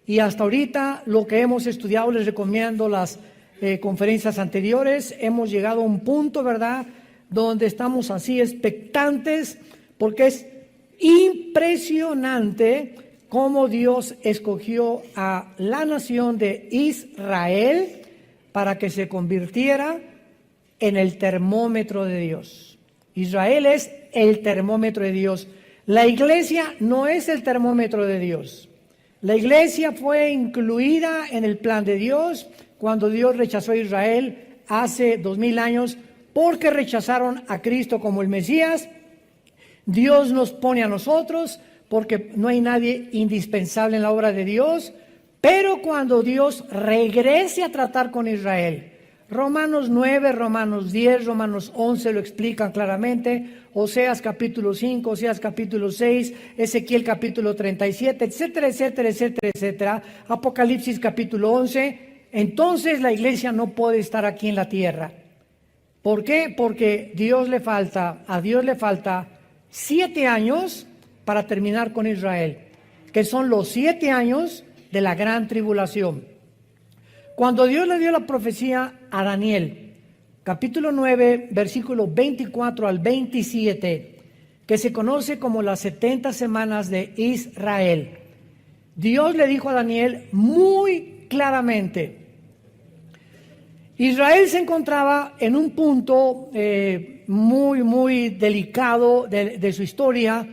Y hasta ahorita lo que hemos estudiado, les recomiendo las conferencias anteriores, hemos llegado a un punto, ¿verdad?, donde estamos así expectantes, porque es impresionante cómo Dios escogió a la nación de Israel para que se convirtiera en el termómetro de Dios. Israel es el termómetro de Dios. La iglesia no es el termómetro de Dios. La iglesia fue incluida en el plan de Dios cuando Dios rechazó a Israel hace 2000 años porque rechazaron a Cristo como el Mesías. Dios nos pone a nosotros porque no hay nadie indispensable en la obra de Dios, pero cuando Dios regrese a tratar con Israel, Romanos 9, Romanos 10, Romanos 11 lo explican claramente, Oseas capítulo 5, Oseas capítulo 6, Ezequiel capítulo 37, etcétera, etcétera, etcétera, etcétera, Apocalipsis capítulo 11, entonces la iglesia no puede estar aquí en la tierra. ¿Por qué? Porque a Dios le falta 7 años para terminar con Israel, que son los 7 años de la gran tribulación. Cuando Dios le dio la profecía a Daniel, capítulo 9, versículo 24 al 27, que se conoce como las 70 semanas de Israel, Dios le dijo a Daniel muy claramente, Israel se encontraba en un punto muy delicado de su historia,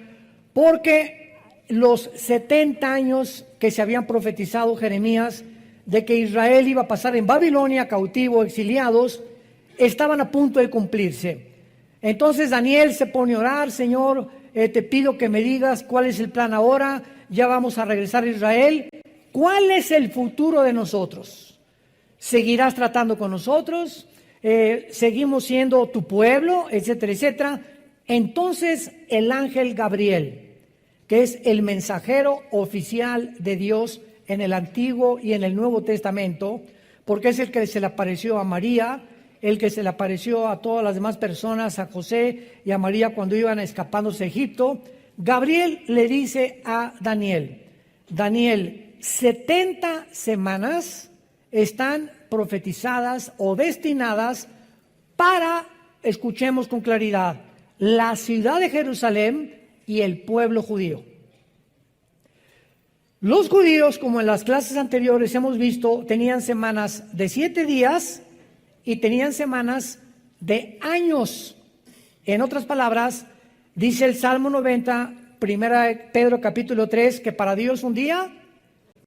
porque los 70 años que se habían profetizado Jeremías de que Israel iba a pasar en Babilonia, cautivo, exiliados, estaban a punto de cumplirse. Entonces Daniel se pone a orar, Señor, te pido que me digas cuál es el plan ahora, ya vamos a regresar a Israel. ¿Cuál es el futuro de nosotros? ¿Seguirás tratando con nosotros? ¿Seguimos siendo tu pueblo? Etcétera, etcétera. Entonces el ángel Gabriel, que es el mensajero oficial de Dios en el Antiguo y en el Nuevo Testamento, porque es el que se le apareció a María, el que se le apareció a todas las demás personas, a José y a María cuando iban escapándose a Egipto. Gabriel le dice a Daniel, 70 semanas están profetizadas o destinadas para, escuchemos con claridad, la ciudad de Jerusalén y el pueblo judío. Los judíos, como en las clases anteriores hemos visto, tenían semanas de 7 días y tenían semanas de años. En otras palabras, dice el Salmo 90, 1 Pedro capítulo 3, que para Dios un día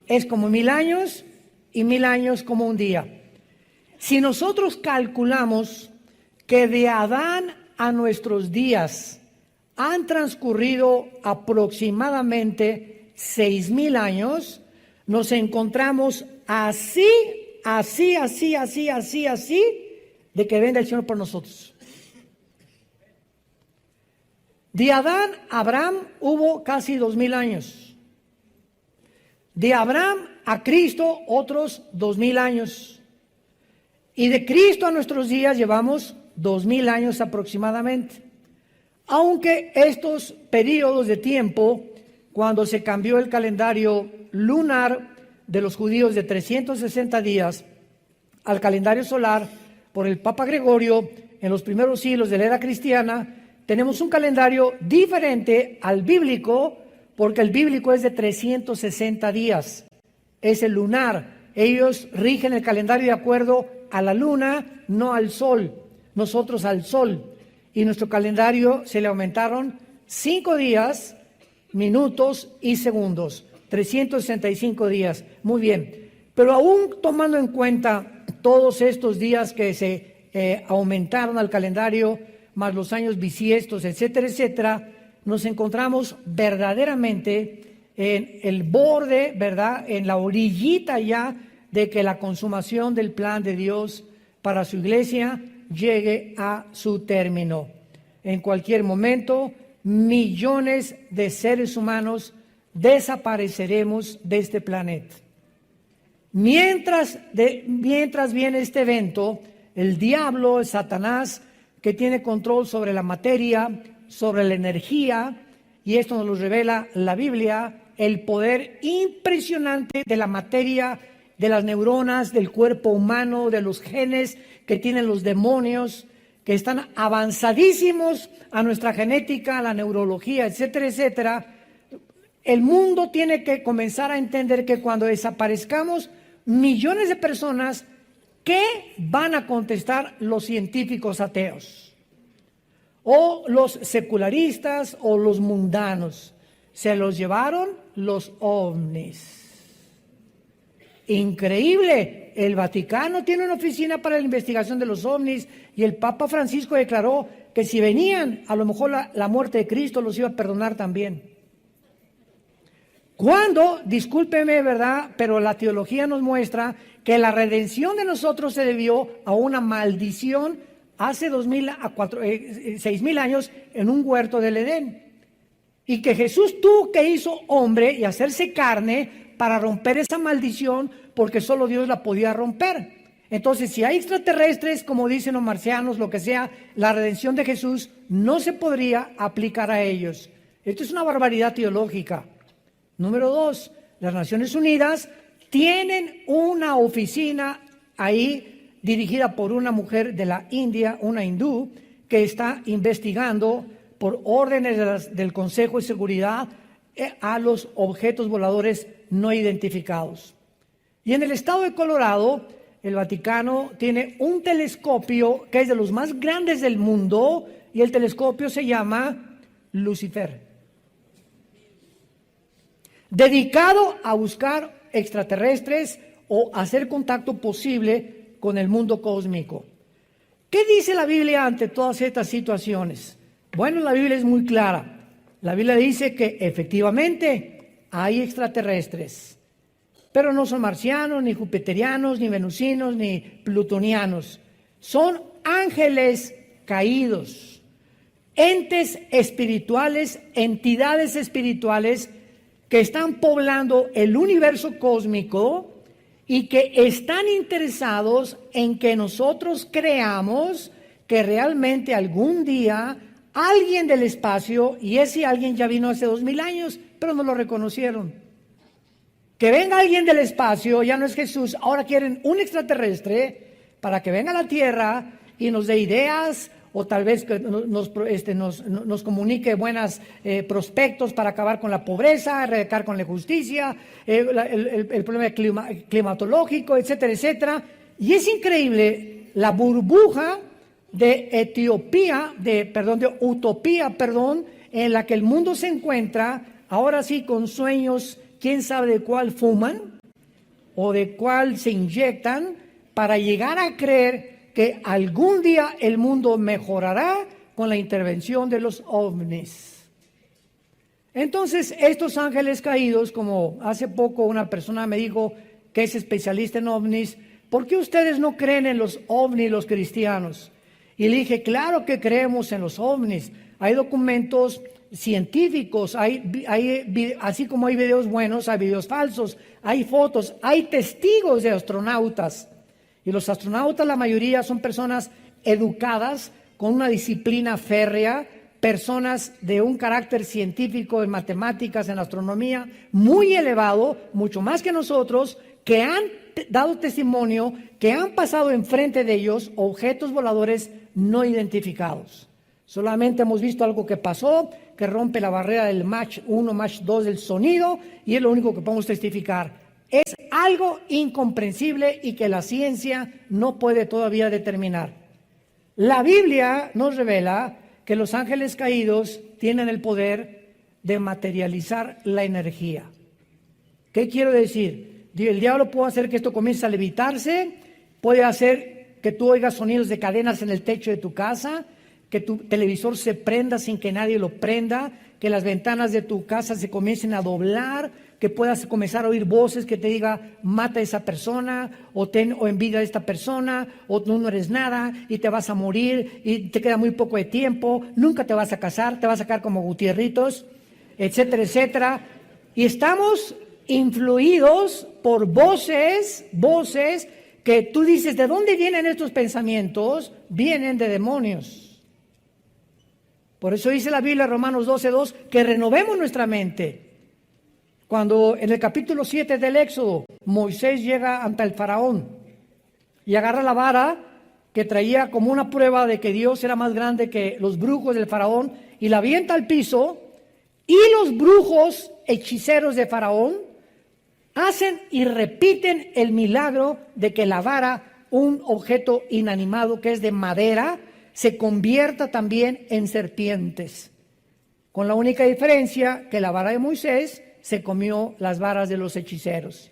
es como 1000 años y 1000 años como un día. Si nosotros calculamos que de Adán a nuestros días han transcurrido aproximadamente 6000 años, nos encontramos así, de que venga el Señor por nosotros. De Adán a Abraham hubo casi 2000 años. De Abraham a Cristo otros 2000 años. Y de Cristo a nuestros días llevamos 2000 años aproximadamente. Aunque estos periodos de tiempo, cuando se cambió el calendario lunar de los judíos de 360 días al calendario solar por el Papa Gregorio en los primeros siglos de la era cristiana, tenemos un calendario diferente al bíblico, porque el bíblico es de 360 días, es el lunar. Ellos rigen el calendario de acuerdo a la luna, no al sol, nosotros al sol. Y nuestro calendario se le aumentaron 5 días, minutos y segundos, 365 días. Muy bien, pero aún tomando en cuenta todos estos días que se aumentaron al calendario, más los años bisiestos, etcétera, etcétera, nos encontramos verdaderamente en el borde, ¿verdad?, en la orillita ya de que la consumación del plan de Dios para su iglesia llegue a su término. En cualquier momento, millones de seres humanos desapareceremos de este planeta. Mientras viene este evento, el diablo, el Satanás, que tiene control sobre la materia, sobre la energía, y esto nos lo revela la Biblia, el poder impresionante de la materia, de las neuronas, del cuerpo humano, de los genes que tienen los demonios, que están avanzadísimos a nuestra genética, a la neurología, etcétera, etcétera. El mundo tiene que comenzar a entender que cuando desaparezcamos millones de personas, ¿qué van a contestar los científicos ateos? O los secularistas o los mundanos. Se los llevaron los ovnis. Increíble. El Vaticano tiene una oficina para la investigación de los ovnis y el Papa Francisco declaró que si venían, a lo mejor la muerte de Cristo los iba a perdonar también. Cuando, discúlpeme, ¿verdad? Pero la teología nos muestra que la redención de nosotros se debió a una maldición hace 6,000 años en un huerto del Edén. Y que Jesús tuvo que hizo hombre y hacerse carne para romper esa maldición, porque solo Dios la podía romper. Entonces, si hay extraterrestres, como dicen los marcianos, lo que sea, la redención de Jesús no se podría aplicar a ellos. Esto es una barbaridad teológica. Número 2, las Naciones Unidas tienen una oficina ahí dirigida por una mujer de la India, una hindú, que está investigando por órdenes del Consejo de Seguridad a los objetos voladores no identificados. Y en el estado de Colorado, el Vaticano tiene un telescopio que es de los más grandes del mundo, y el telescopio se llama Lucifer, dedicado a buscar extraterrestres o hacer contacto posible con el mundo cósmico. ¿Qué dice la Biblia ante todas estas situaciones? Bueno, la Biblia es muy clara. La Biblia dice que efectivamente hay extraterrestres, pero no son marcianos, ni jupiterianos, ni venusinos, ni plutonianos. Son ángeles caídos, entes espirituales, entidades espirituales que están poblando el universo cósmico y que están interesados en que nosotros creamos que realmente algún día alguien del espacio, y ese alguien ya vino hace 2,000 años, pero no lo reconocieron. Que venga alguien del espacio, ya no es Jesús, ahora quieren un extraterrestre para que venga a la Tierra y nos dé ideas, o tal vez que nos comunique buenos prospectos para acabar con la pobreza, erradicar con la injusticia, el problema climatológico, etcétera, etcétera. Y es increíble la burbuja de utopía, en la que el mundo se encuentra, ahora sí con sueños, quién sabe de cuál fuman o de cuál se inyectan, para llegar a creer que algún día el mundo mejorará con la intervención de los ovnis. Entonces, estos ángeles caídos, como hace poco una persona me dijo que es especialista en ovnis, ¿por qué ustedes no creen en los ovnis los cristianos? Y le dije, claro que creemos en los ovnis. Hay documentos científicos, así como hay videos buenos, hay videos falsos, hay fotos, hay testigos de astronautas. Y los astronautas, la mayoría, son personas educadas, con una disciplina férrea, personas de un carácter científico en matemáticas, en astronomía, muy elevado, mucho más que nosotros, que han dado testimonio, que han pasado enfrente de ellos objetos voladores no identificados. Solamente hemos visto algo que pasó, que rompe la barrera del Mach 1, Mach 2 del sonido, y es lo único que podemos testificar. Es algo incomprensible y que la ciencia no puede todavía determinar. La Biblia nos revela que los ángeles caídos tienen el poder de materializar la energía. ¿Qué quiero decir? El diablo puede hacer que esto comience a levitarse, puede hacer que tú oigas sonidos de cadenas en el techo de tu casa, que tu televisor se prenda sin que nadie lo prenda, que las ventanas de tu casa se comiencen a doblar, que puedas comenzar a oír voces que te diga mata a esa persona, o envidia a esta persona, o tú no eres nada y te vas a morir y te queda muy poco de tiempo, nunca te vas a casar, te vas a quedar como Gutierritos, etcétera, etcétera. Y estamos influidos por voces que tú dices, ¿de dónde vienen estos pensamientos? Vienen de demonios. Por eso dice la Biblia, Romanos 12:2, que renovemos nuestra mente. Cuando en el capítulo 7 del Éxodo, Moisés llega ante el faraón y agarra la vara que traía como una prueba de que Dios era más grande que los brujos del faraón y la avienta al piso, y los brujos hechiceros de faraón hacen y repiten el milagro de que la vara, un objeto inanimado que es de madera, se convierta también en serpientes. Con la única diferencia que la vara de Moisés se comió las varas de los hechiceros.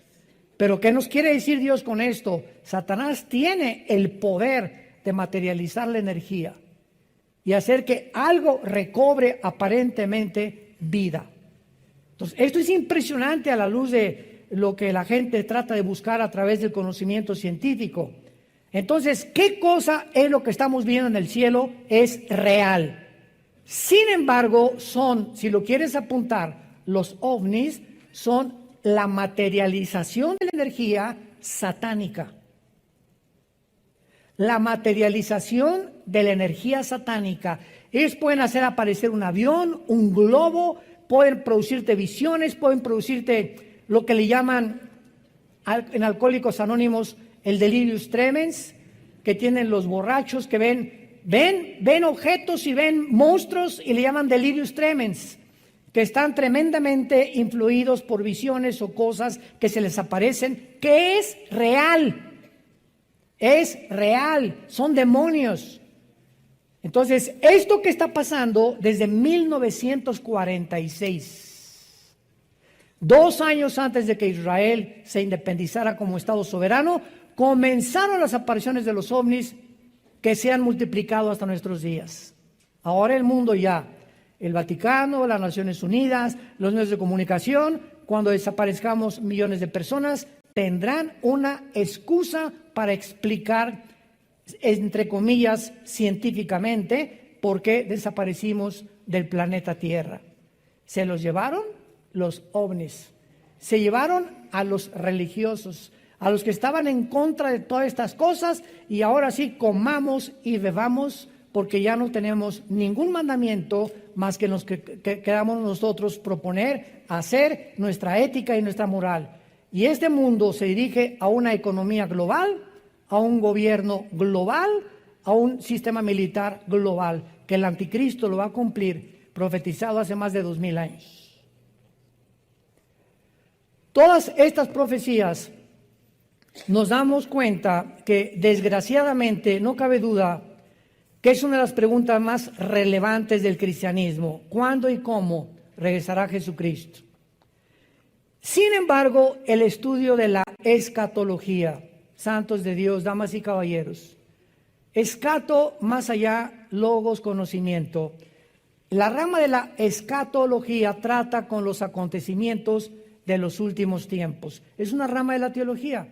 Pero ¿qué nos quiere decir Dios con esto? Satanás tiene el poder de materializar la energía y hacer que algo recobre aparentemente vida. Entonces, esto es impresionante a la luz de lo que la gente trata de buscar a través del conocimiento científico. Entonces, ¿qué cosa es lo que estamos viendo en el cielo? Es real. Sin embargo, si lo quieres apuntar, los ovnis son la materialización de la energía satánica. La materialización de la energía satánica. Ellos pueden hacer aparecer un avión, un globo, pueden producirte visiones, pueden producirte lo que le llaman en Alcohólicos Anónimos el delirium tremens, que tienen los borrachos que ven objetos y ven monstruos y le llaman delirium tremens, que están tremendamente influidos por visiones o cosas que se les aparecen, que es real, son demonios. Entonces, esto que está pasando desde 1946, 2 años antes de que Israel se independizara como Estado soberano, comenzaron las apariciones de los ovnis que se han multiplicado hasta nuestros días. Ahora el mundo ya, el Vaticano, las Naciones Unidas, los medios de comunicación, cuando desaparezcamos millones de personas, tendrán una excusa para explicar, entre comillas, científicamente, por qué desaparecimos del planeta Tierra. Se los llevaron los ovnis, se llevaron a los religiosos, a los que estaban en contra de todas estas cosas, y ahora sí comamos y bebamos, porque ya no tenemos ningún mandamiento más que los que queramos nosotros proponer, hacer nuestra ética y nuestra moral. Y este mundo se dirige a una economía global, a un gobierno global, a un sistema militar global, que el anticristo lo va a cumplir, profetizado hace más de 2000 años. Todas estas profecías nos damos cuenta que desgraciadamente no cabe duda que es una de las preguntas más relevantes del cristianismo: ¿cuándo y cómo regresará Jesucristo? Sin embargo, el estudio de la escatología, santos de Dios, damas y caballeros, escato más allá, logos, conocimiento. La rama de la escatología trata con los acontecimientos de los últimos tiempos. Es una rama de la teología.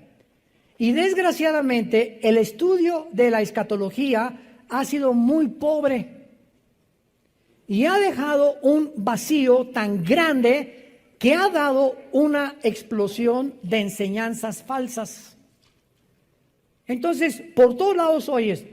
Y desgraciadamente, el estudio de la escatología ha sido muy pobre y ha dejado un vacío tan grande que ha dado una explosión de enseñanzas falsas. Entonces, por todos lados oyes,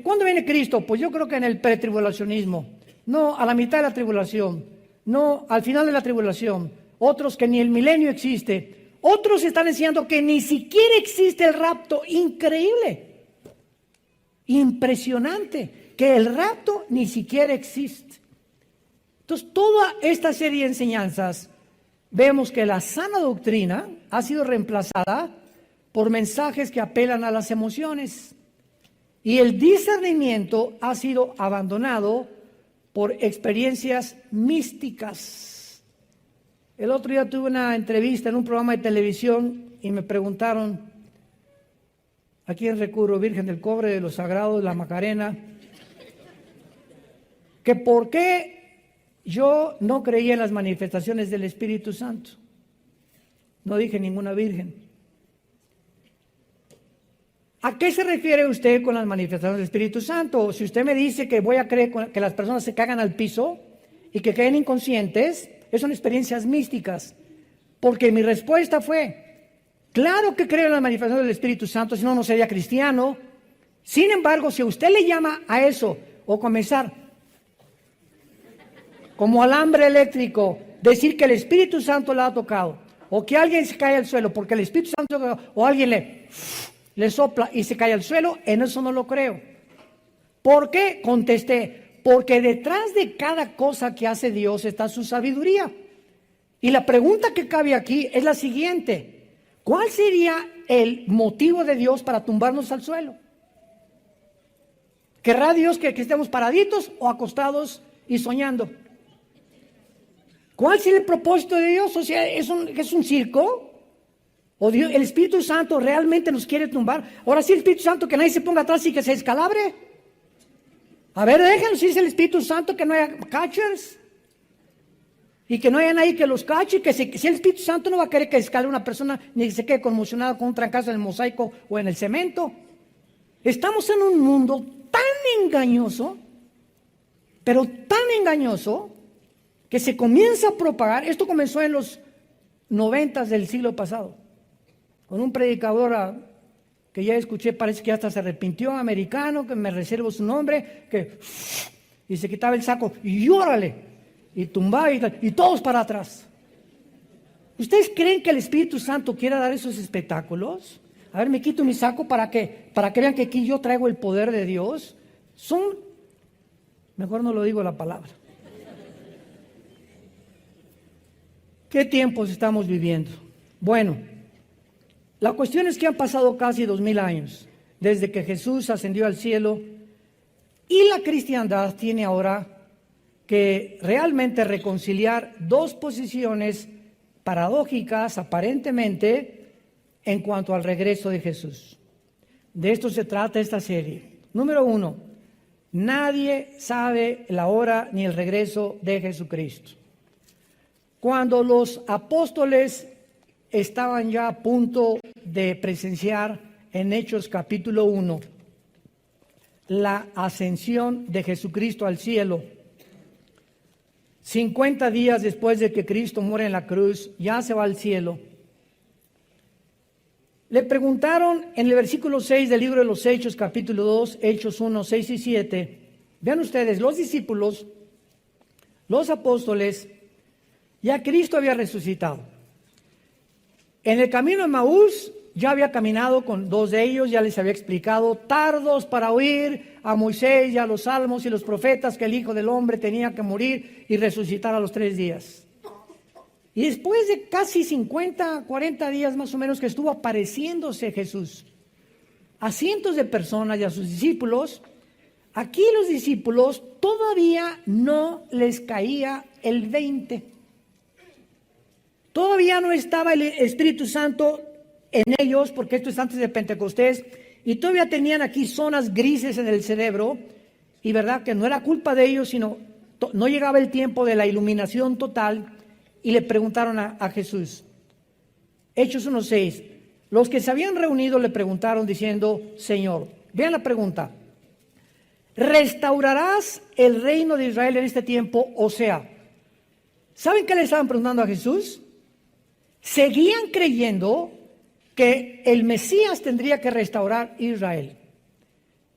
¿cuándo viene Cristo? Pues yo creo que en el pretribulacionismo, no a la mitad de la tribulación, no al final de la tribulación, otros que ni el milenio existe, otros están enseñando que ni siquiera existe el rapto. Increíble, impresionante, que el rapto ni siquiera existe. Entonces, toda esta serie de enseñanzas, vemos que la sana doctrina ha sido reemplazada por mensajes que apelan a las emociones, y el discernimiento ha sido abandonado por experiencias místicas. El otro día tuve una entrevista en un programa de televisión y me preguntaron: ¿a quién recurro? Virgen del Cobre, de los Sagrados, la Macarena, que por qué yo no creía en las manifestaciones del Espíritu Santo. No dije ninguna virgen. ¿A qué se refiere usted con las manifestaciones del Espíritu Santo? Si usted me dice que voy a creer que las personas se cagan al piso y que queden inconscientes, esas son experiencias místicas. Porque mi respuesta fue: claro que creo en las manifestaciones del Espíritu Santo, si no, no sería cristiano. Sin embargo, si usted le llama a eso, o comenzar como alambre eléctrico, decir que el Espíritu Santo la ha tocado, o que alguien se cae al suelo porque el Espíritu Santo, o alguien le sopla y se cae al suelo, en eso no lo creo. ¿Por qué? Contesté, porque detrás de cada cosa que hace Dios está su sabiduría. Y la pregunta que cabe aquí es la siguiente: ¿cuál sería el motivo de Dios para tumbarnos al suelo? ¿Querrá Dios que estemos paraditos o acostados y soñando? ¿Cuál sería el propósito de Dios? O sea, ¿es un circo? ¿O Dios, el Espíritu Santo realmente nos quiere tumbar? Ahora sí, el Espíritu Santo, que nadie se ponga atrás y que se descalabre. A ver, déjenlo, si es el Espíritu Santo, que no haya catchers. Y que no haya nadie que los cache. Si el Espíritu Santo no va a querer que descalabre una persona, ni que se quede conmocionada con un trancazo en el mosaico o en el cemento. Estamos en un mundo tan engañoso, pero tan engañoso, que se comienza a propagar. Esto comenzó en los 90 del siglo pasado, con un predicador que ya escuché, parece que hasta se arrepintió, americano, que me reservo su nombre, y se quitaba el saco, y órale, y tumbaba, y todos para atrás. ¿Ustedes creen que el Espíritu Santo quiera dar esos espectáculos? A ver, me quito mi saco para que vean que aquí yo traigo el poder de Dios. Mejor no lo digo la palabra. ¿Qué tiempos estamos viviendo? Bueno, la cuestión es que han pasado casi 2000 años desde que Jesús ascendió al cielo, y la cristiandad tiene ahora que realmente reconciliar dos posiciones paradójicas aparentemente en cuanto al regreso de Jesús. De esto se trata esta serie. Número 1, nadie sabe la hora ni el regreso de Jesucristo. Cuando los apóstoles estaban ya a punto de presenciar en Hechos capítulo 1 la ascensión de Jesucristo al cielo, 50 días después de que Cristo muere en la cruz, ya se va al cielo. Le preguntaron en el versículo 6 del libro de los Hechos, capítulo 2, Hechos 1, 6 y 7. Vean ustedes, los discípulos, los apóstoles, ya Cristo había resucitado. En el camino de Maús ya había caminado con dos de ellos, ya les había explicado, tardos para oír a Moisés y a los salmos y los profetas, que el Hijo del Hombre tenía que morir y resucitar a los 3 días. Y después de casi 50, 40 días más o menos que estuvo apareciéndose Jesús a cientos de personas y a sus discípulos, aquí los discípulos todavía no les caía el 20. Todavía no estaba el Espíritu Santo en ellos, porque esto es antes de Pentecostés, y todavía tenían aquí zonas grises en el cerebro, y verdad que no era culpa de ellos, sino no llegaba el tiempo de la iluminación total, y le preguntaron a Jesús. Hechos 1:6, los que se habían reunido le preguntaron diciendo, Señor, vean la pregunta, ¿restaurarás el reino de Israel en este tiempo? O sea, ¿saben qué le estaban preguntando a Jesús? Seguían creyendo que el Mesías tendría que restaurar Israel,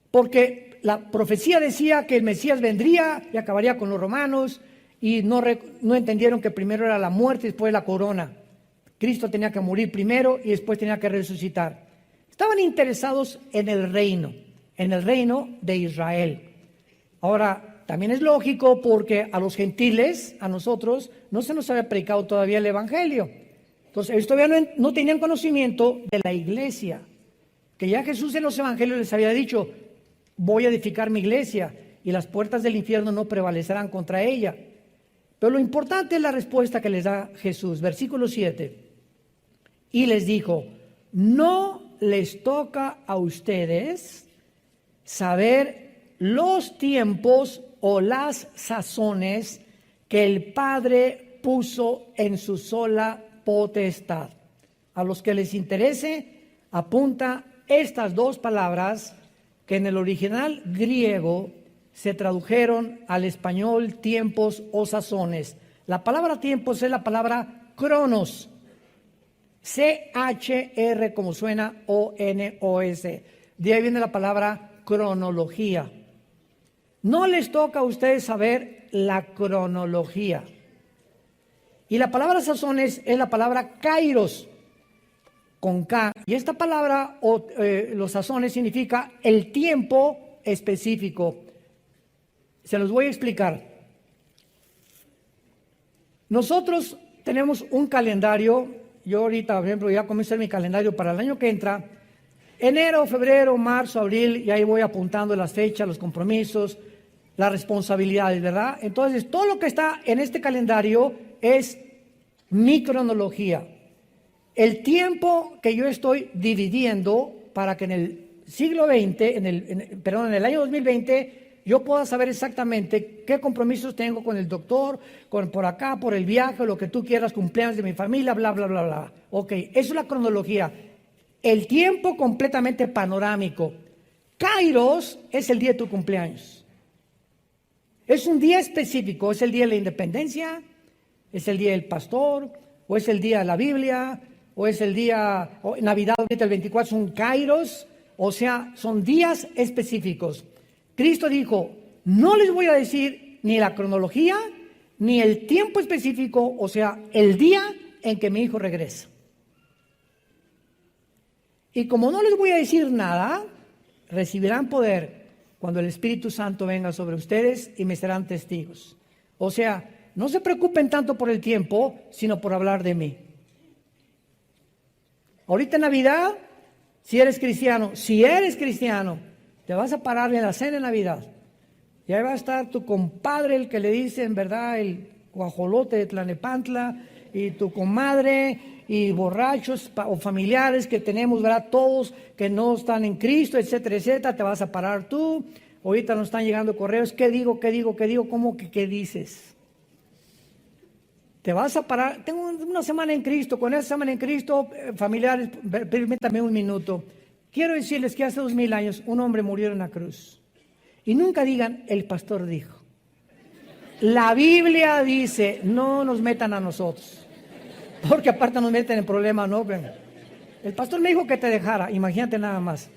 porque la profecía decía que el Mesías vendría y acabaría con los romanos, y no entendieron que primero era la muerte y después la corona. Cristo tenía que morir primero y después tenía que resucitar. Estaban interesados en el reino de Israel. Ahora, también es lógico, porque a los gentiles, a nosotros, no se nos había predicado todavía el evangelio. Entonces, ellos todavía no tenían conocimiento de la iglesia, que ya Jesús en los evangelios les había dicho, voy a edificar mi iglesia y las puertas del infierno no prevalecerán contra ella. Pero lo importante es la respuesta que les da Jesús. Versículo 7. Y les dijo, no les toca a ustedes saber los tiempos o las sazones que el Padre puso en su sola potestad. A los que les interese, apunta estas dos palabras que en el original griego se tradujeron al español tiempos o sazones. La palabra tiempos es la palabra cronos, C-H-R como suena, O-N-O-S. De ahí viene la palabra cronología. No les toca a ustedes saber la cronología. Y la palabra sazones es la palabra kairos, con K. Y esta palabra, los sazones, significa el tiempo específico. Se los voy a explicar. Nosotros tenemos un calendario. Yo ahorita, por ejemplo, ya comencé mi calendario para el año que entra. Enero, febrero, marzo, abril, y ahí voy apuntando las fechas, los compromisos, las responsabilidades, ¿verdad? Entonces, todo lo que está en este calendario es mi cronología. El tiempo que yo estoy dividiendo para que en el siglo XX, en el año 2020, yo pueda saber exactamente qué compromisos tengo con el doctor, por acá, por el viaje, lo que tú quieras, cumpleaños de mi familia, bla, bla, bla, bla. Ok, eso es la cronología. El tiempo completamente panorámico. Kairos es el día de tu cumpleaños. Es un día específico, es el día de la independencia, es el día del pastor, o es el día de la Biblia, o es el día, Navidad, ahorita el 24 son kairos, o sea, son días específicos. Cristo dijo, no les voy a decir ni la cronología, ni el tiempo específico, o sea, el día en que mi hijo regresa. Y como no les voy a decir nada, recibirán poder cuando el Espíritu Santo venga sobre ustedes y me serán testigos. O sea, no se preocupen tanto por el tiempo, sino por hablar de mí. Ahorita en Navidad, si eres cristiano, te vas a parar en la cena de Navidad. Y ahí va a estar tu compadre, el que le dicen, ¿verdad? El guajolote de Tlalnepantla, y tu comadre, y borrachos o familiares que tenemos, ¿verdad? Todos que no están en Cristo, etcétera, etcétera. Te vas a parar tú. Ahorita nos están llegando correos. ¿Qué digo? ¿Cómo que qué dices? Te vas a parar. Tengo una semana en Cristo. Con esa semana en Cristo, familiares, permítanme un minuto. Quiero decirles que hace 2000 años un hombre murió en la cruz. Y nunca digan, el pastor dijo. La Biblia dice, no nos metan a nosotros. Porque aparte nos meten en problemas, ¿no? El pastor me dijo que te dejara, imagínate nada más.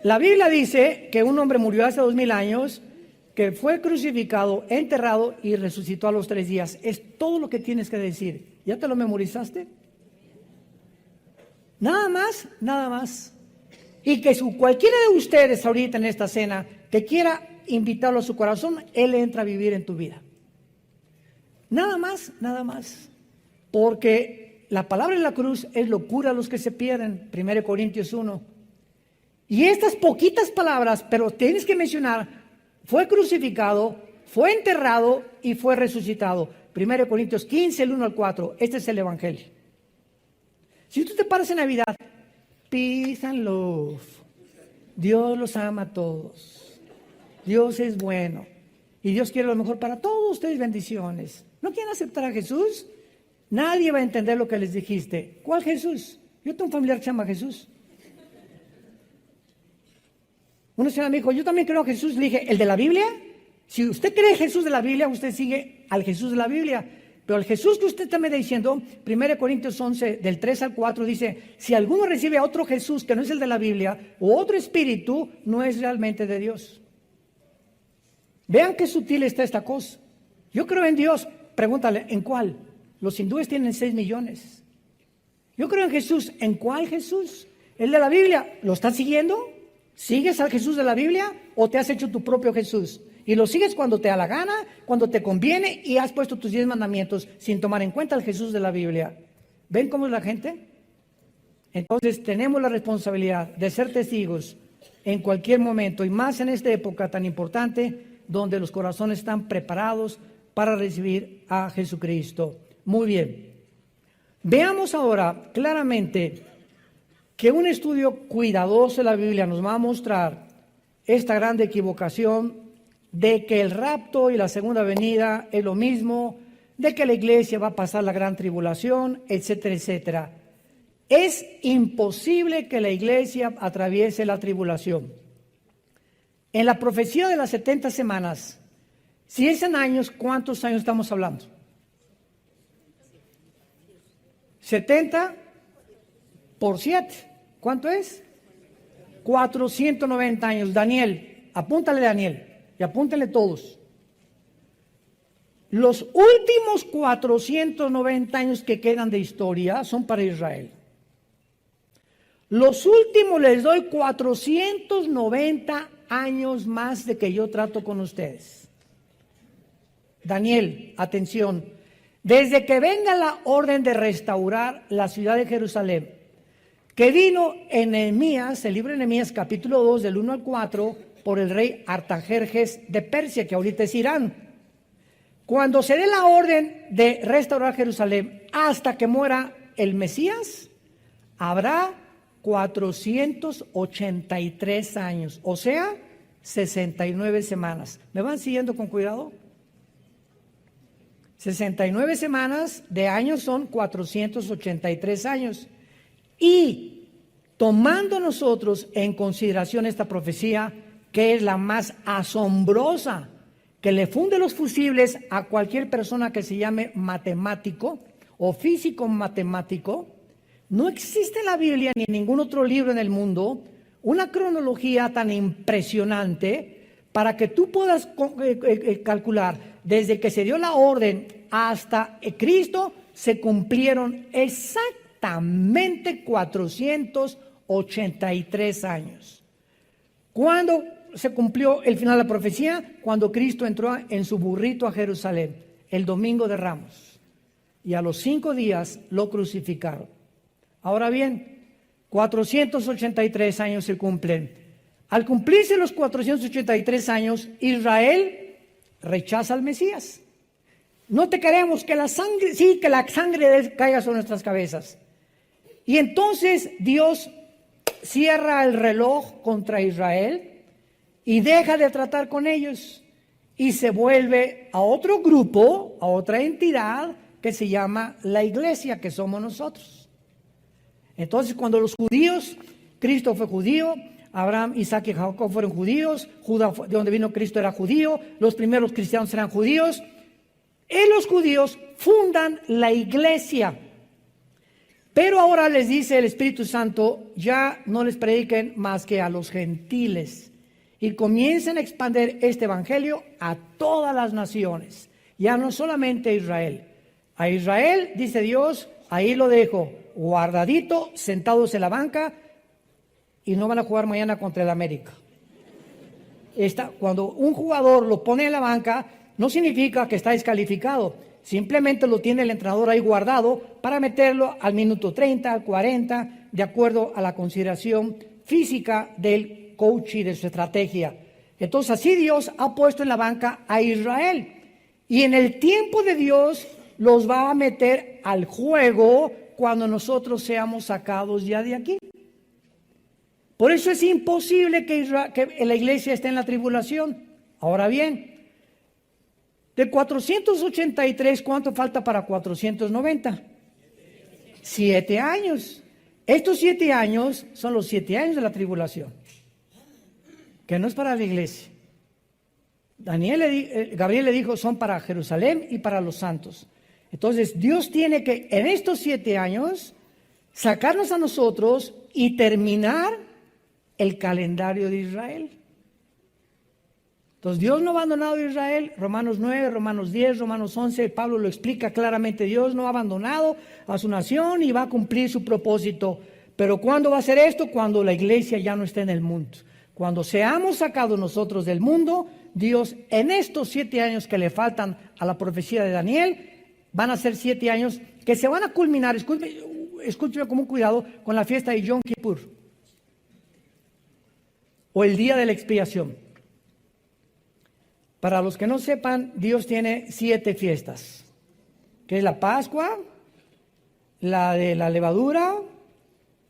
La Biblia dice que un hombre murió hace 2000 años, que fue crucificado, enterrado y resucitó a los 3 días. Es todo lo que tienes que decir. ¿Ya te lo memorizaste? Nada más. Y que cualquiera de ustedes ahorita en esta cena que quiera invitarlo a su corazón, él entra a vivir en tu vida. Nada más. Porque la palabra en la cruz es locura a los que se pierden, 1 Corintios 1. Y estas poquitas palabras, pero tienes que mencionar, fue crucificado, fue enterrado y fue resucitado. 1 Corintios 15, el 1 al 4. Este es el Evangelio. Si tú te paras en Navidad, peace and love. Dios los ama a todos. Dios es bueno. Y Dios quiere lo mejor para todos ustedes, bendiciones. ¿No quieren aceptar a Jesús? Nadie va a entender lo que les dijiste. ¿Cuál Jesús? Yo tengo un familiar que se llama Jesús. Una señora me dijo, yo también creo a Jesús. Le dije, ¿el de la Biblia? Si usted cree Jesús de la Biblia, usted sigue al Jesús de la Biblia. Pero el Jesús que usted está me diciendo, 1 Corintios 11, del 3 al 4, dice, si alguno recibe a otro Jesús que no es el de la Biblia, o otro espíritu, no es realmente de Dios. Vean qué sutil está esta cosa. Yo creo en Dios. Pregúntale, ¿en cuál? Los hindúes tienen 6 millones. Yo creo en Jesús. ¿En cuál Jesús? ¿El de la Biblia? ¿Lo estás siguiendo? ¿Sigues al Jesús de la Biblia o te has hecho tu propio Jesús? Y lo sigues cuando te da la gana, cuando te conviene y has puesto tus 10 mandamientos sin tomar en cuenta el Jesús de la Biblia. ¿Ven cómo es la gente? Entonces tenemos la responsabilidad de ser testigos en cualquier momento y más en esta época tan importante donde los corazones están preparados para recibir a Jesucristo. Muy bien. Veamos ahora claramente que un estudio cuidadoso de la Biblia nos va a mostrar esta gran equivocación de que el rapto y la segunda venida es lo mismo, de que la iglesia va a pasar la gran tribulación, etcétera, etcétera. Es imposible que la iglesia atraviese la tribulación. En la profecía de las 70 semanas, si es en años, ¿cuántos años estamos hablando? 70 por 7. ¿Cuánto es? 490 años. Daniel, apúntale Daniel y apúntenle todos. Los últimos 490 años que quedan de historia son para Israel. Los últimos les doy 490 años más de que yo trato con ustedes. Daniel, atención. Desde que venga la orden de restaurar la ciudad de Jerusalén, que vino en Nehemías, el libro de Nehemías capítulo 2 del 1 al 4, por el rey Artajerjes de Persia, que ahorita es Irán. Cuando se dé la orden de restaurar Jerusalén hasta que muera el Mesías, habrá 483 años, o sea, 69 semanas. ¿Me van siguiendo con cuidado? 69 semanas de años son 483 años. Y tomando nosotros en consideración esta profecía, que es la más asombrosa, que le funde los fusibles a cualquier persona que se llame matemático o físico matemático, no existe en la Biblia ni en ningún otro libro en el mundo una cronología tan impresionante para que tú puedas calcular desde que se dio la orden hasta Cristo se cumplieron exactamente 483 años. ¿Cuándo se cumplió el final de la profecía? Cuando Cristo entró en su burrito a Jerusalén, el domingo de Ramos, y a los 5 días lo crucificaron. Ahora bien, 483 años se cumplen. Al cumplirse los 483 años, Israel rechaza al Mesías. No te queremos, que la sangre, sí, que la sangre de él caiga sobre nuestras cabezas. Y entonces Dios cierra el reloj contra Israel y deja de tratar con ellos y se vuelve a otro grupo, a otra entidad que se llama la iglesia, que somos nosotros. Entonces, cuando los judíos, Cristo fue judío, Abraham, Isaac y Jacob fueron judíos, Judá, de donde vino Cristo, era judío, los primeros cristianos eran judíos, y los judíos fundan la iglesia. Pero ahora les dice el Espíritu Santo, ya no les prediquen más que a los gentiles, y comiencen a expandir este evangelio a todas las naciones, ya no solamente a Israel. A Israel, dice Dios, ahí lo dejo, guardadito, sentados en la banca, y no van a jugar mañana contra el América. Cuando un jugador lo pone en la banca, no significa que está descalificado, simplemente lo tiene el entrenador ahí guardado para meterlo al minuto 30, al 40, de acuerdo a la consideración física del coach y de su estrategia. Entonces así Dios ha puesto en la banca a Israel, y en el tiempo de Dios los va a meter al juego cuando nosotros seamos sacados ya de aquí. Por eso es imposible que la iglesia esté en la tribulación. Ahora bien, de 483, ¿cuánto falta para 490? 7 años. Estos 7 años son los 7 años de la tribulación, que no es para la iglesia. Gabriel le dijo, son para Jerusalén y para los santos. Entonces Dios tiene que en estos 7 años sacarnos a nosotros y terminar el calendario de Israel. Entonces Dios no ha abandonado a Israel. Romanos 9, Romanos 10, Romanos 11, Pablo lo explica claramente. Dios no ha abandonado a su nación y va a cumplir su propósito. Pero ¿cuándo va a ser esto? Cuando la iglesia ya no esté en el mundo. Cuando seamos sacados nosotros del mundo, Dios en estos 7 años que le faltan a la profecía de Daniel, van a ser 7 años que se van a culminar, escúcheme con cuidado, con la fiesta de Yom Kippur, o el día de la expiación. Para los que no sepan, Dios tiene 7 fiestas, que es la Pascua, la de la levadura,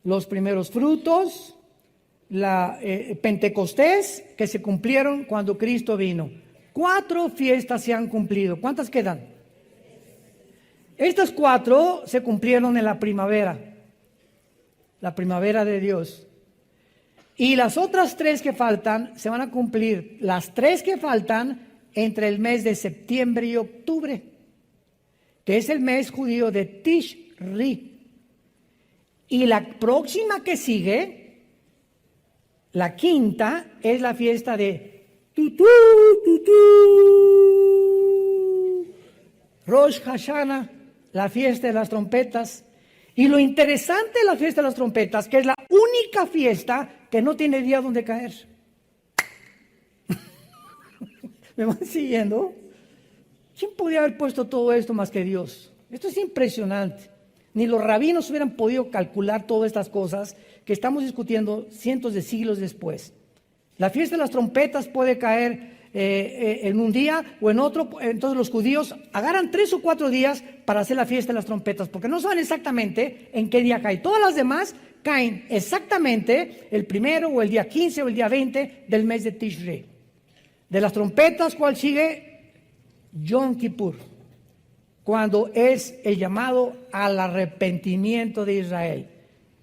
los primeros frutos, la Pentecostés, que se cumplieron cuando Cristo vino. 4 fiestas se han cumplido. ¿Cuántas quedan? Estas 4 se cumplieron en la primavera de Dios. Y las otras 3 que faltan, se van a cumplir las 3 que faltan entre el mes de septiembre y octubre, que es el mes judío de Tishri. Y la próxima que sigue, la 5ª, es la fiesta de Tutú, Tutú. Rosh Hashanah, la fiesta de las trompetas. Y lo interesante de la fiesta de las trompetas, que es la única fiesta que no tiene día donde caer. ¿Me van siguiendo? ¿Quién podía haber puesto todo esto más que Dios? Esto es impresionante. Ni los rabinos hubieran podido calcular todas estas cosas que estamos discutiendo cientos de siglos después. La fiesta de las trompetas puede caer en un día o en otro. Entonces los judíos agarran 3 o 4 días para hacer la fiesta de las trompetas, porque no saben exactamente en qué día cae. Todas las demás caen exactamente el 1 o el día 15 o el día 20 del mes de Tishrei. De las trompetas, ¿cuál sigue? Yom Kippur, cuando es el llamado al arrepentimiento de Israel,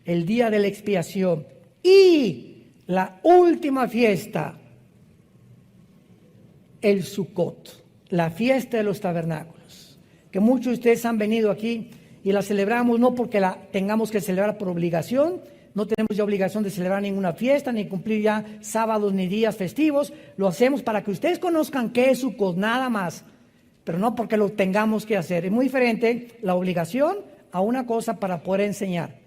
el día de la expiación. Y la última fiesta, el Sukkot, la fiesta de los tabernáculos, que muchos de ustedes han venido aquí y la celebramos no porque la tengamos que celebrar por obligación. No tenemos ya obligación de celebrar ninguna fiesta, ni cumplir ya sábados ni días festivos. Lo hacemos para que ustedes conozcan qué es Sukkot, nada más, pero no porque lo tengamos que hacer. Es muy diferente la obligación a una cosa para poder enseñar.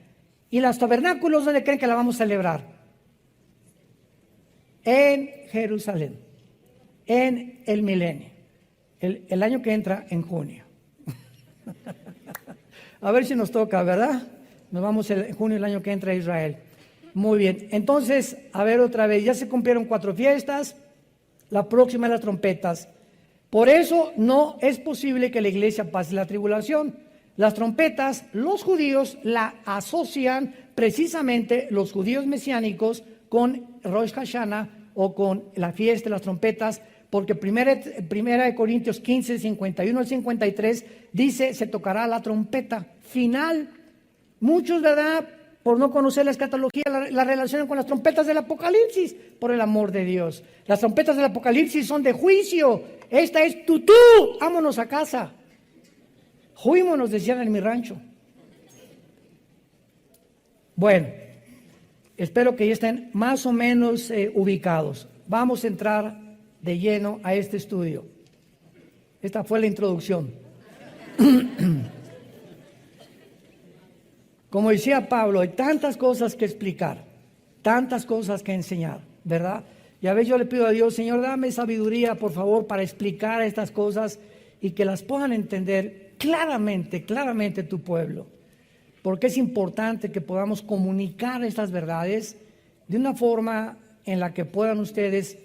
¿Y los tabernáculos dónde creen que la vamos a celebrar? En Jerusalén, en el milenio, el año que entra en junio. A ver si nos toca, ¿verdad? Nos vamos en junio, el año que entra a Israel. Muy bien, entonces, a ver otra vez, ya se cumplieron 4 fiestas, la próxima es las trompetas. Por eso no es posible que la iglesia pase la tribulación. Las trompetas, los judíos la asocian precisamente, los judíos mesiánicos, con Rosh Hashanah o con la fiesta de las trompetas, porque primera de Corintios 15, 51 al 53, dice, se tocará la trompeta final. Muchos, ¿verdad?, por no conocer la escatología, la relacionan con las trompetas del Apocalipsis, por el amor de Dios. Las trompetas del Apocalipsis son de juicio. Esta es tutú, vámonos a casa. Juímonos, decían en mi rancho. Bueno, espero que ya estén más o menos ubicados. Vamos a entrar de lleno a este estudio. Esta fue la introducción. Como decía Pablo, hay tantas cosas que explicar, tantas cosas que enseñar, ¿verdad? Y a veces yo le pido a Dios, Señor, dame sabiduría, por favor, para explicar estas cosas y que las puedan entender claramente tu pueblo. Porque es importante que podamos comunicar estas verdades de una forma en la que puedan ustedes,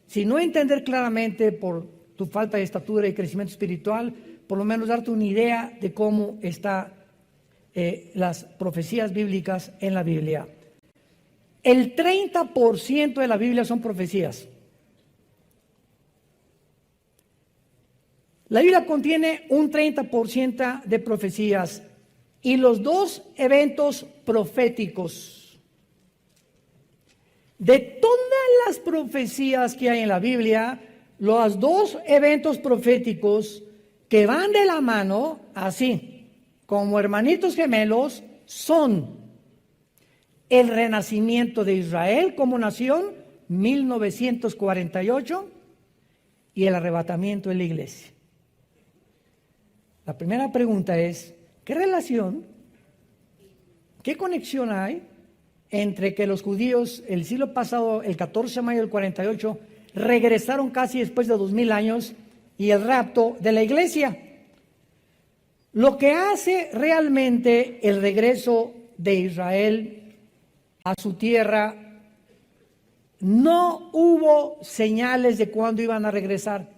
si no entender claramente por tu falta de estatura y crecimiento espiritual, por lo menos darte una idea de cómo está las profecías bíblicas en la Biblia. El 30% de la Biblia son profecías. La Biblia contiene un 30% de profecías y los 2 eventos proféticos. De todas las profecías que hay en la Biblia, los 2 eventos proféticos que van de la mano, así, como hermanitos gemelos, son el renacimiento de Israel como nación, 1948, y el arrebatamiento de la iglesia. La primera pregunta es, ¿qué relación, qué conexión hay entre que los judíos el siglo pasado, el 14 de mayo del 48, regresaron casi después de 2000 años y el rapto de la iglesia? Lo que hace realmente el regreso de Israel a su tierra, no hubo señales de cuándo iban a regresar.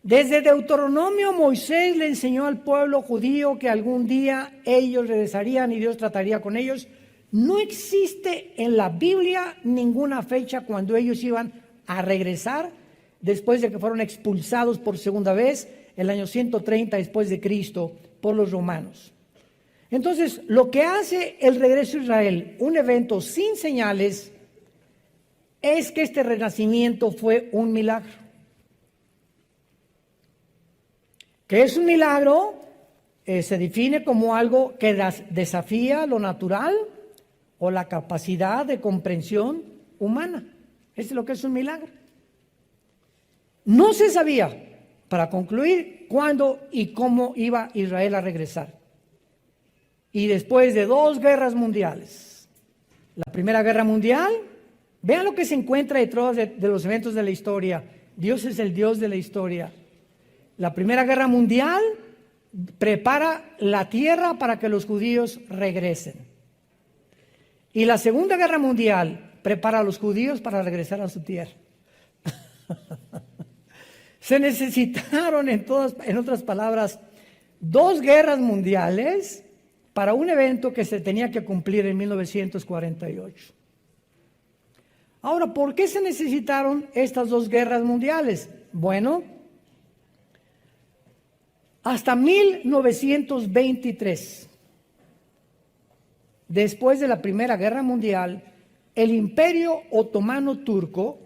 Desde Deuteronomio, Moisés le enseñó al pueblo judío que algún día ellos regresarían y Dios trataría con ellos. No existe en la Biblia ninguna fecha cuando ellos iban a regresar después de que fueron expulsados por segunda vez, el año 130 después de Cristo, por los romanos. Entonces, lo que hace el regreso a Israel, un evento sin señales, es que este renacimiento fue un milagro. ¿Qué es un milagro? Se define como algo que desafía lo natural o la capacidad de comprensión humana. Eso es lo que es un milagro. No se sabía para concluir cuándo y cómo iba Israel a regresar. Y después de 2 guerras mundiales, la Primera Guerra Mundial, vean lo que se encuentra detrás de los eventos de la historia. Dios es el Dios de la historia. La Primera Guerra Mundial prepara la tierra para que los judíos regresen. Y la Segunda Guerra Mundial prepara a los judíos para regresar a su tierra. Se necesitaron, en otras palabras, 2 guerras mundiales para un evento que se tenía que cumplir en 1948. Ahora, ¿por qué se necesitaron estas 2 guerras mundiales? Bueno, hasta 1923, después de la Primera Guerra Mundial, el Imperio Otomano Turco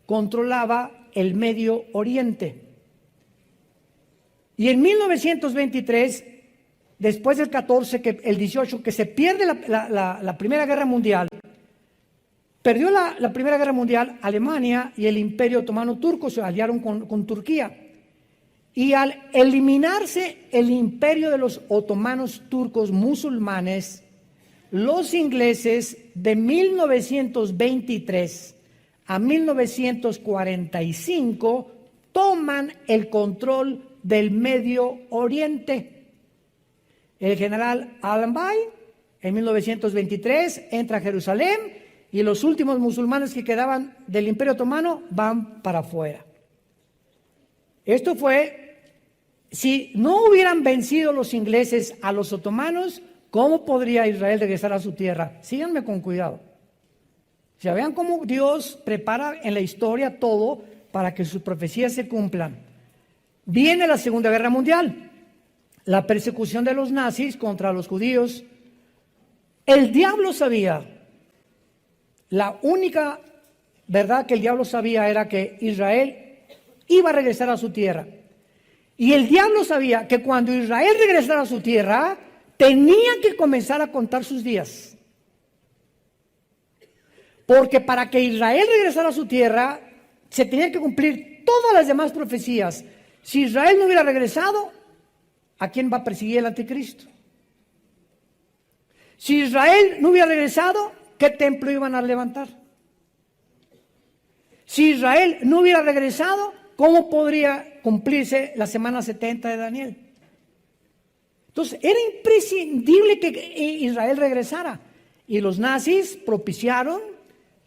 controlaba el Medio Oriente. Y en 1923, después del 14, el 18, que se pierde la Primera Guerra Mundial, perdió la Primera Guerra Mundial Alemania y el Imperio Otomano Turco se aliaron con Turquía. Y al eliminarse el imperio de los otomanos turcos musulmanes, los ingleses de 1923 a 1945 toman el control del Medio Oriente. El general Allenby en 1923 entra a Jerusalén y los últimos musulmanes que quedaban del Imperio Otomano van para afuera. Esto fue, si no hubieran vencido los ingleses a los otomanos, ¿cómo podría Israel regresar a su tierra? Síganme con cuidado. O sea, vean cómo Dios prepara en la historia todo para que sus profecías se cumplan. Viene la Segunda Guerra Mundial, la persecución de los nazis contra los judíos. El diablo sabía, la única verdad que el diablo sabía era que Israel iba a regresar a su tierra. Y el diablo sabía que cuando Israel regresara a su tierra, tenía que comenzar a contar sus días. Porque para que Israel regresara a su tierra, se tenían que cumplir todas las demás profecías. Si Israel no hubiera regresado, ¿a quién va a perseguir el anticristo? Si Israel no hubiera regresado, ¿qué templo iban a levantar? Si Israel no hubiera regresado, ¿cómo podría cumplirse la semana 70 de Daniel? Entonces, era imprescindible que Israel regresara. Y los nazis propiciaron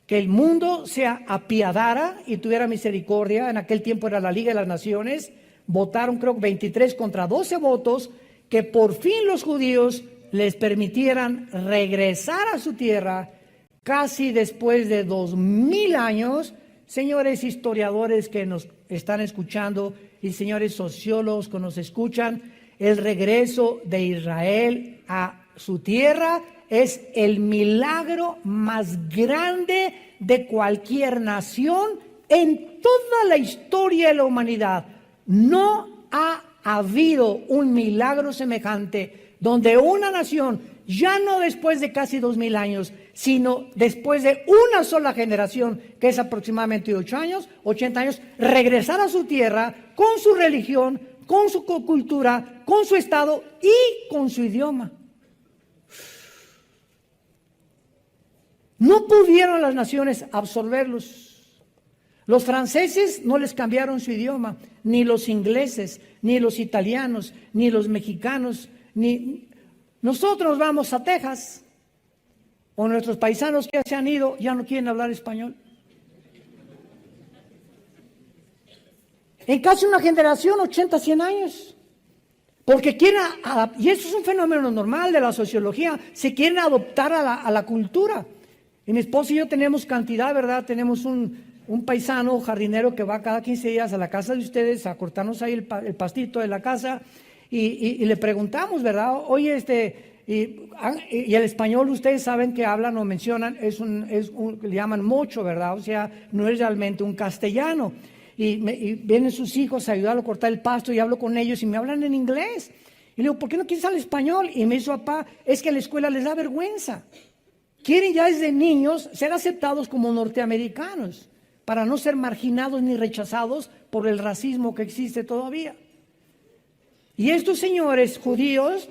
que el mundo se apiadara y tuviera misericordia. En aquel tiempo era la Liga de las Naciones. Votaron, creo, 23 contra 12 votos, que por fin los judíos les permitieran regresar a su tierra casi después de 2000 años. Señores historiadores que nos están escuchando y señores sociólogos que nos escuchan, el regreso de Israel a su tierra es el milagro más grande de cualquier nación en toda la historia de la humanidad. No ha habido un milagro semejante donde una nación, ya no después de casi 2000 años, sino después de una sola generación, que es aproximadamente 80 años, regresar a su tierra con su religión, con su cultura, con su estado y con su idioma. No pudieron las naciones absorberlos. Los franceses no les cambiaron su idioma, ni los ingleses, ni los italianos, ni los mexicanos, ni nosotros vamos a Texas, o nuestros paisanos que se han ido ya no quieren hablar español. En casi una generación, 80, 100 años. Porque quieren, y eso es un fenómeno normal de la sociología, se quieren adoptar a la cultura. Y mi esposo y yo tenemos cantidad, ¿verdad? Tenemos un paisano jardinero que va cada 15 días a la casa de ustedes a cortarnos ahí el pastito de la casa y le preguntamos, ¿verdad? Oye, y el español ustedes saben que hablan o mencionan, le llaman mocho, ¿verdad? O sea, no es realmente un castellano. Y vienen sus hijos a ayudarlo a cortar el pasto y hablo con ellos y me hablan en inglés. Y le digo, ¿por qué no quieres hablar español? Y me dice, papá, es que a la escuela les da vergüenza. Quieren ya desde niños ser aceptados como norteamericanos. para no ser marginados ni rechazados por el racismo que existe todavía. Y estos señores judíos,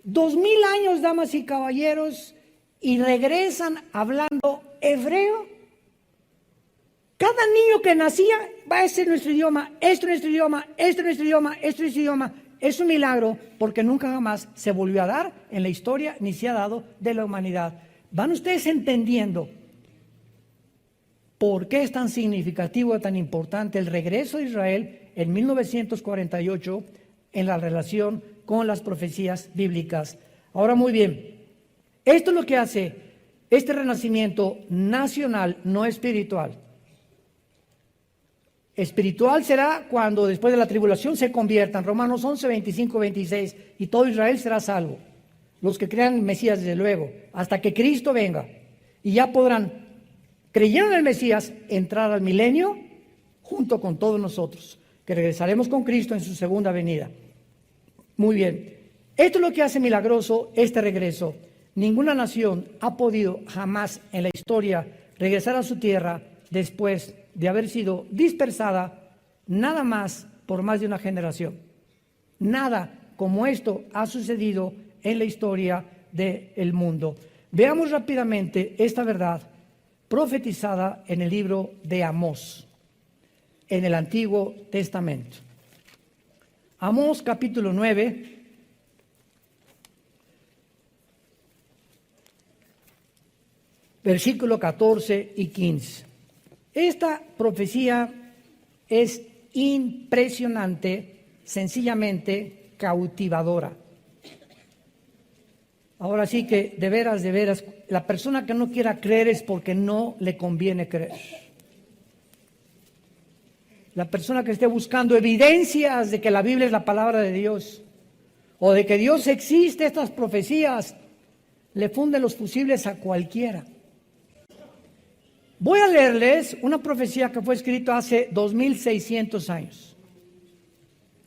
2000 años, damas y caballeros, y regresan hablando hebreo. Cada niño que nacía, va a ser nuestro idioma, esto es nuestro idioma, esto es nuestro idioma, esto es nuestro idioma. Es un milagro porque nunca jamás se volvió a dar en la historia, ni se ha dado de la humanidad. ¿Van ustedes entendiendo por qué es tan significativo, tan importante el regreso de Israel en 1948 en la relación con las profecías bíblicas? Ahora, muy bien, esto es lo que hace este renacimiento nacional, no espiritual. Espiritual será cuando después de la tribulación se conviertan, Romanos 11, 25, 26, y todo Israel será salvo. Los que crean en el Mesías, desde luego, hasta que Cristo venga. Y ya podrán, creyendo en el Mesías, entrar al milenio junto con todos nosotros, que regresaremos con Cristo en su segunda venida. Muy bien, esto es lo que hace milagroso este regreso. Ninguna nación ha podido jamás en la historia regresar a su tierra después de haber sido dispersada nada más por más de una generación. Nada como esto ha sucedido en la historia del mundo. Veamos rápidamente esta verdad profetizada en el libro de Amós, en el Antiguo Testamento. Amós capítulo 9, versículo 14 y 15. Esta profecía es impresionante, sencillamente cautivadora. Ahora sí que de veras, la persona que no quiera creer es porque no le conviene creer. La persona que esté buscando evidencias de que la Biblia es la palabra de Dios o de que Dios existe, estas profecías le funden los fusibles a cualquiera. Voy a leerles una profecía que fue escrita hace 2600 años.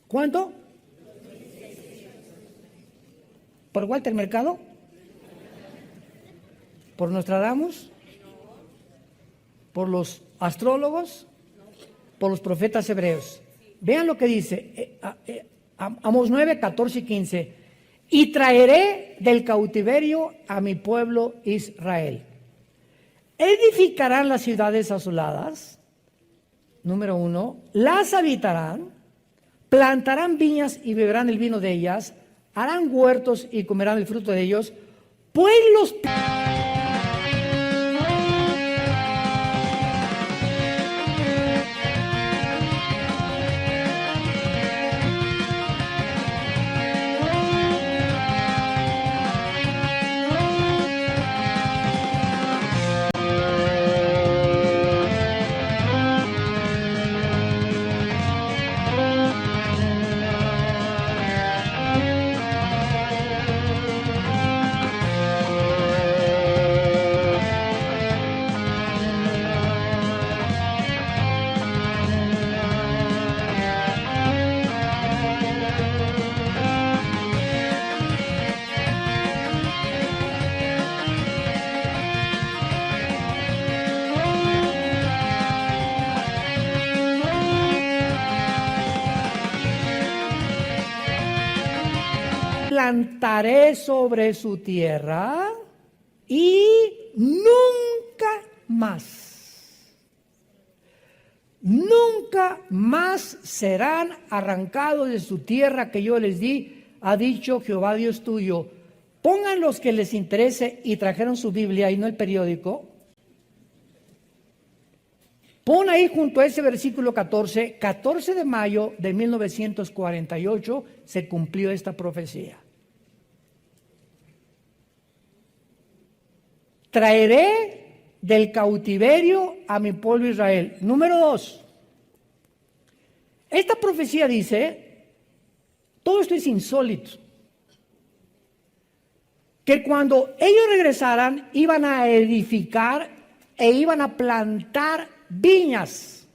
¿Cuánto? ¿Por Walter Mercado? ¿Por Nostradamus? ¿Por los astrólogos? ¿Por los profetas hebreos? Vean lo que dice Amós 9, 14 y 15. Y traeré del cautiverio a mi pueblo Israel. Edificarán las ciudades asoladas, número 1, las habitarán, plantarán viñas y beberán el vino de ellas, harán huertos y comerán el fruto de ellos, pues los plantaré sobre su tierra y nunca más serán arrancados de su tierra que yo les di, ha dicho Jehová Dios tuyo. Pongan los que les interese y trajeron su Biblia y no el periódico. Pon ahí junto a ese versículo 14 de mayo de 1948 se cumplió esta profecía. Traeré del cautiverio a mi pueblo Israel. Número 2. Esta profecía dice, todo esto es insólito, que cuando ellos regresaran iban a edificar e iban a plantar viñas.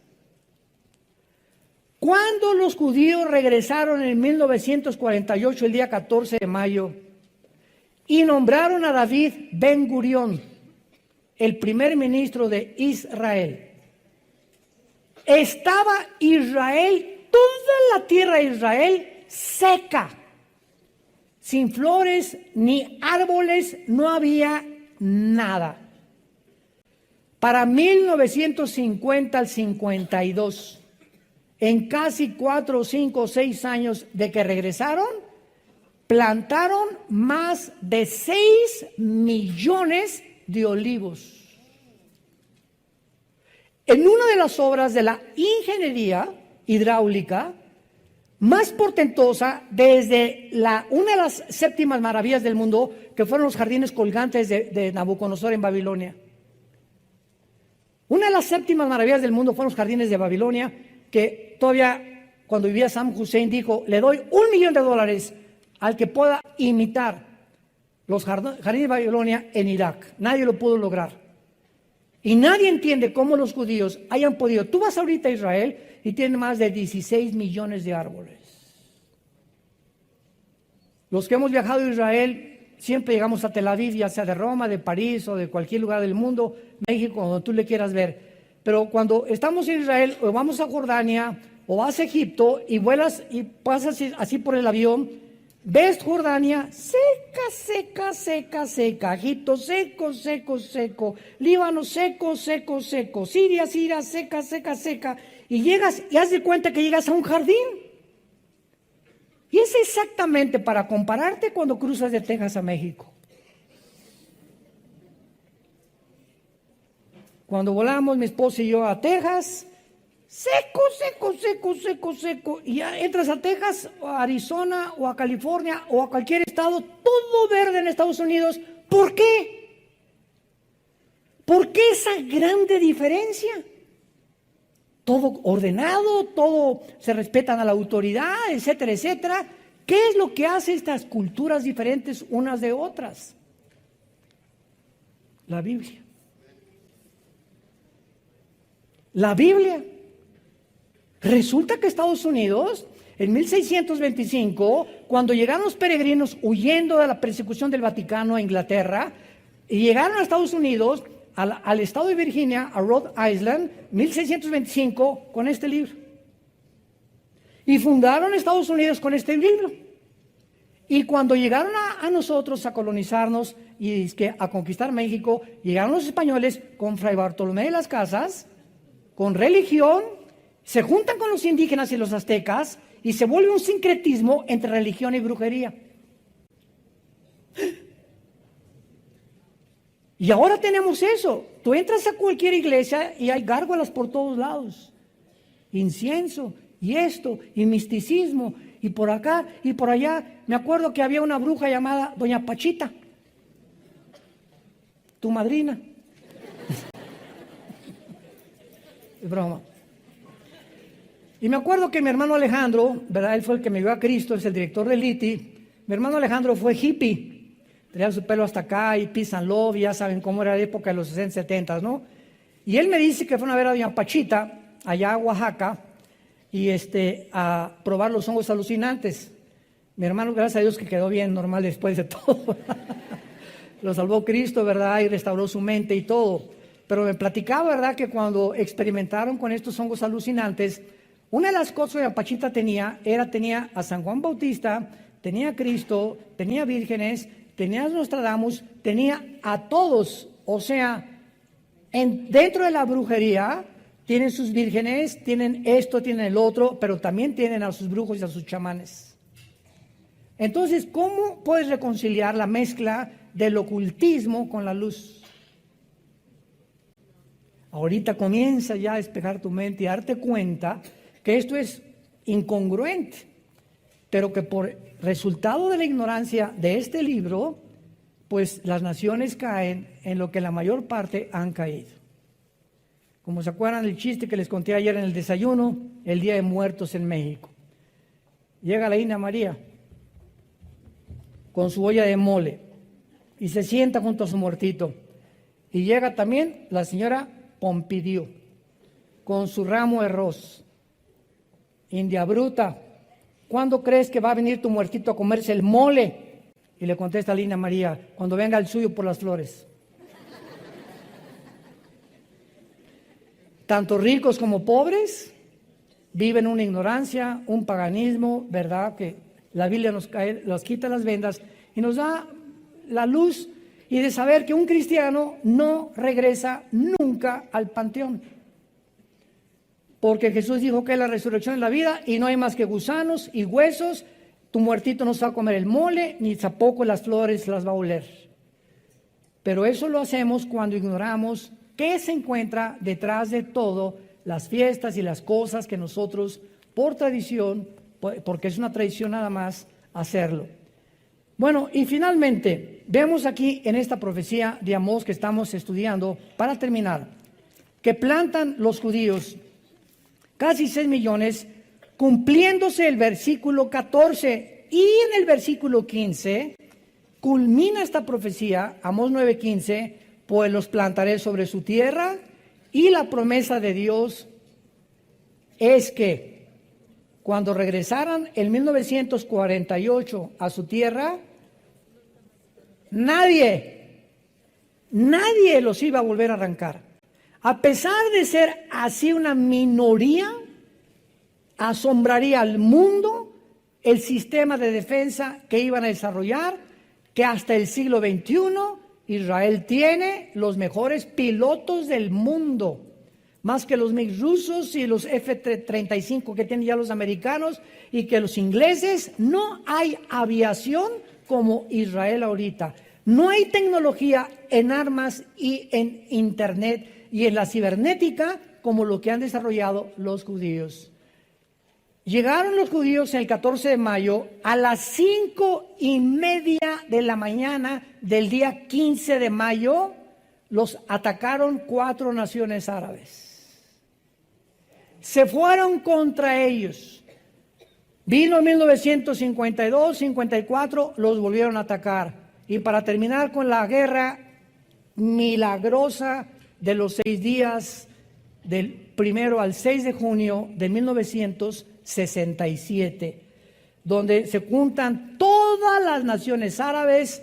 Cuando los judíos regresaron en 1948, el día 14 de mayo, y nombraron a David Ben Gurión, el primer ministro de Israel, estaba Israel, toda la tierra de Israel seca, sin flores ni árboles, no había nada. Para 1950 al 52, en casi 4, 5, 6 años de que regresaron, plantaron más de 6 millones de olivos. En una de las obras de la ingeniería hidráulica más portentosa desde una de las séptimas maravillas del mundo, que fueron los jardines colgantes de Nabucodonosor en Babilonia. Una de las séptimas maravillas del mundo fueron los jardines de Babilonia, que todavía cuando vivía Saddam Hussein dijo, le doy $1 millón al que pueda imitar los jardines de Babilonia en Irak. Nadie lo pudo lograr. Y nadie entiende cómo los judíos hayan podido. Tú vas ahorita a Israel y tienen más de 16 millones de árboles. Los que hemos viajado a Israel, siempre llegamos a Tel Aviv, ya sea de Roma, de París o de cualquier lugar del mundo, México, donde tú le quieras ver. Pero cuando estamos en Israel, o vamos a Jordania, o vas a Egipto y vuelas y pasas así por el avión, ves Jordania seca, seca, seca, seca, Egipto seco, seco, seco, Líbano seco, seco, seco, Siria, Siria, seca, seca, seca, y llegas y haz de cuenta que llegas a un jardín. Y es exactamente para compararte cuando cruzas de Texas a México. Cuando volamos mi esposa y yo a Texas, seco, seco, seco, seco, seco. Y ya entras a Texas, o a Arizona, o a California, o a cualquier estado, todo verde en Estados Unidos. ¿Por qué? ¿Por qué esa grande diferencia? Todo ordenado, todo se respetan a la autoridad, etcétera, etcétera. ¿Qué es lo que hace estas culturas diferentes unas de otras? La Biblia. La Biblia. Resulta que Estados Unidos, en 1625, cuando llegaron los peregrinos huyendo de la persecución del Vaticano a Inglaterra, y llegaron a Estados Unidos, al estado de Virginia, a Rhode Island, 1625, con este libro. Y fundaron Estados Unidos con este libro. Y cuando llegaron a nosotros a colonizarnos y a conquistar México, llegaron los españoles con Fray Bartolomé de las Casas, con religión, se juntan con los indígenas y los aztecas y se vuelve un sincretismo entre religión y brujería. Y ahora tenemos eso. Tú entras a cualquier iglesia y hay gárgolas por todos lados. Incienso, y esto, y misticismo, y por acá, y por allá. Me acuerdo que había una bruja llamada Doña Pachita, tu madrina. Es broma. Y me acuerdo que mi hermano Alejandro, ¿verdad? Él fue el que me vio a Cristo, es el director del ITI. Mi hermano Alejandro fue hippie. Tenía su pelo hasta acá y peace and love, y ya saben cómo era la época de los 60, 70, ¿no? Y él me dice que fueron a ver a Doña Pachita, allá a Oaxaca, y a probar los hongos alucinantes. Mi hermano, gracias a Dios, que quedó bien, normal después de todo. Lo salvó Cristo, ¿verdad? Y restauró su mente y todo. Pero me platicaba, ¿verdad?, que cuando experimentaron con estos hongos alucinantes, una de las cosas que Doña Pachita tenía a San Juan Bautista, tenía a Cristo, tenía vírgenes, tenía a Nostradamus, tenía a todos. O sea, dentro de la brujería tienen sus vírgenes, tienen esto, tienen el otro, pero también tienen a sus brujos y a sus chamanes. Entonces, ¿cómo puedes reconciliar la mezcla del ocultismo con la luz? Ahorita comienza ya a despejar tu mente y a darte cuenta que esto es incongruente, pero que por resultado de la ignorancia de este libro, pues las naciones caen en lo que la mayor parte han caído. Como se acuerdan del chiste que les conté ayer en el desayuno, el Día de Muertos en México. Llega la India María con su olla de mole y se sienta junto a su muertito. Y llega también la señora Pompidió con su ramo de arroz. India bruta, ¿cuándo crees que va a venir tu muertito a comerse el mole? Y le contesta la India María, cuando venga el suyo por las flores. tanto ricos como pobres, viven una ignorancia, un paganismo, ¿verdad? Que la Biblia nos quita las vendas y nos da la luz y de saber que un cristiano no regresa nunca al panteón. Porque Jesús dijo que es la resurrección de la vida y no hay más que gusanos y huesos. Tu muertito no se va a comer el mole, ni tampoco las flores las va a oler. Pero eso lo hacemos cuando ignoramos qué se encuentra detrás de todo, las fiestas y las cosas que nosotros, por tradición, porque es una tradición nada más, hacerlo. Bueno, y finalmente, vemos aquí en esta profecía de Amós que estamos estudiando, para terminar, que plantan los judíos casi 6 millones, cumpliéndose el versículo 14, y en el versículo 15 culmina esta profecía, Amós 9:15, pues los plantaré sobre su tierra, y la promesa de Dios es que cuando regresaran en 1948 a su tierra, nadie los iba a volver a arrancar. A pesar de ser así una minoría, asombraría al mundo el sistema de defensa que iban a desarrollar, que hasta el siglo XXI Israel tiene los mejores pilotos del mundo, más que los MiG rusos y los F-35 que tienen ya los americanos y que los ingleses. No hay aviación como Israel ahorita. No hay tecnología en armas y en internet y en la cibernética como lo que han desarrollado los judíos. Llegaron los judíos el 14 de mayo a las 5:30 de la mañana del día 15 de mayo. Los atacaron 4 naciones árabes. Se fueron contra ellos. Vino en 1952, 54, los volvieron a atacar. Y para terminar con la guerra milagrosa de los 6 días, del 1 al 6 de junio de 1967, donde se juntan todas las naciones árabes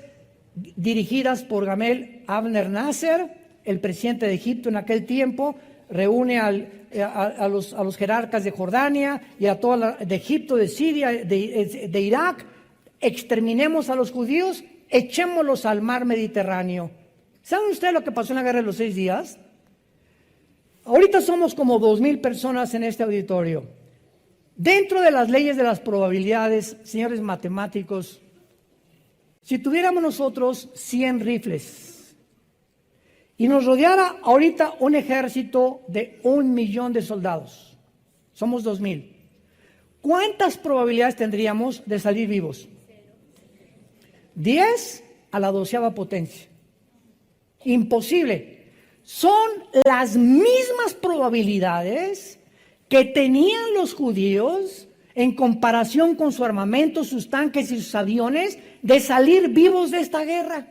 dirigidas por Gamal Abdel Nasser, el presidente de Egipto en aquel tiempo, reúne a los jerarcas de Jordania y a toda de Egipto, de Siria, de Irak. Exterminemos a los judíos, echémoslos al mar Mediterráneo. ¿Saben ustedes lo que pasó en la guerra de los 6 días? Ahorita somos como 2,000 personas en este auditorio. Dentro de las leyes de las probabilidades, señores matemáticos, si tuviéramos nosotros 100 rifles y nos rodeara ahorita un ejército de 1,000,000 de soldados, somos 2,000, ¿cuántas probabilidades tendríamos de salir vivos? 10 a la 12ª potencia. Imposible. Son las mismas probabilidades que tenían los judíos en comparación con su armamento, sus tanques y sus aviones, de salir vivos de esta guerra.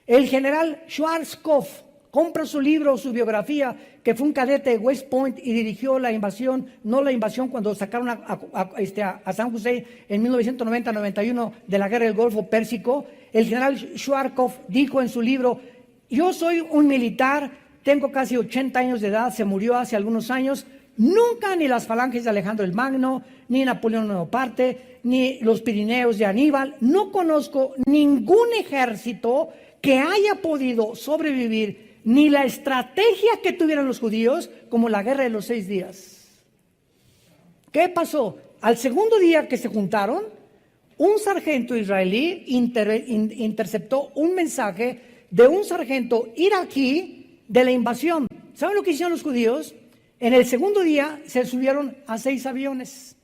El general Schwarzkopf compra su libro, su biografía, que fue un cadete de West Point y dirigió la invasión, no la invasión cuando sacaron a San José en 1990-91 de la guerra del Golfo Pérsico. El general Schwarzkopf dijo en su libro: yo soy un militar, tengo casi 80 años de edad, se murió hace algunos años. Nunca ni las falanges de Alejandro el Magno, ni Napoleón Bonaparte, ni los Pirineos de Aníbal, no conozco ningún ejército que haya podido sobrevivir, ni la estrategia que tuvieron los judíos, como la guerra de los 6 días. ¿Qué pasó? Al segundo día que se juntaron, un sargento israelí interceptó un mensaje de un sargento iraquí de la invasión. ¿Saben lo que hicieron los judíos? En el segundo día se subieron a 6 aviones.